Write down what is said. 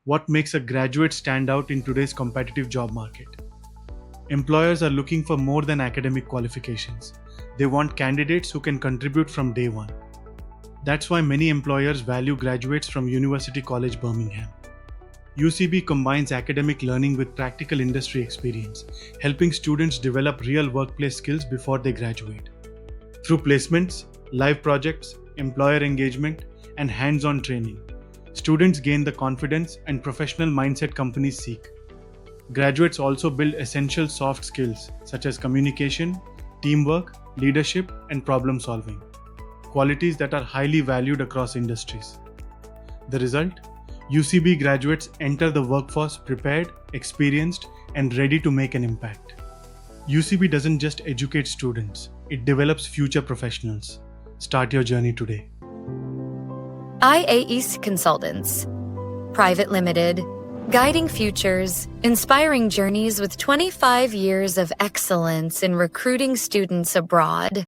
What makes a graduate stand out in today's competitive job market? Employers are looking for more than academic qualifications. They want candidates who can contribute from day one. That's why many employers value graduates from University College Birmingham. UCB combines academic learning with practical industry experience, helping students develop real workplace skills before they graduate. Through placements, live projects, employer engagement, and hands-on training, students gain the confidence and professional mindset companies seek. Graduates also build essential soft skills such as communication, teamwork, leadership, and problem solving, qualities that are highly valued across industries. The result? UCB graduates enter the workforce prepared, experienced, and ready to make an impact. UCB doesn't just educate students, it develops future professionals. Start your journey today. IAEC Consultants, Private Limited, guiding futures, inspiring journeys with 25 years of excellence in recruiting students abroad.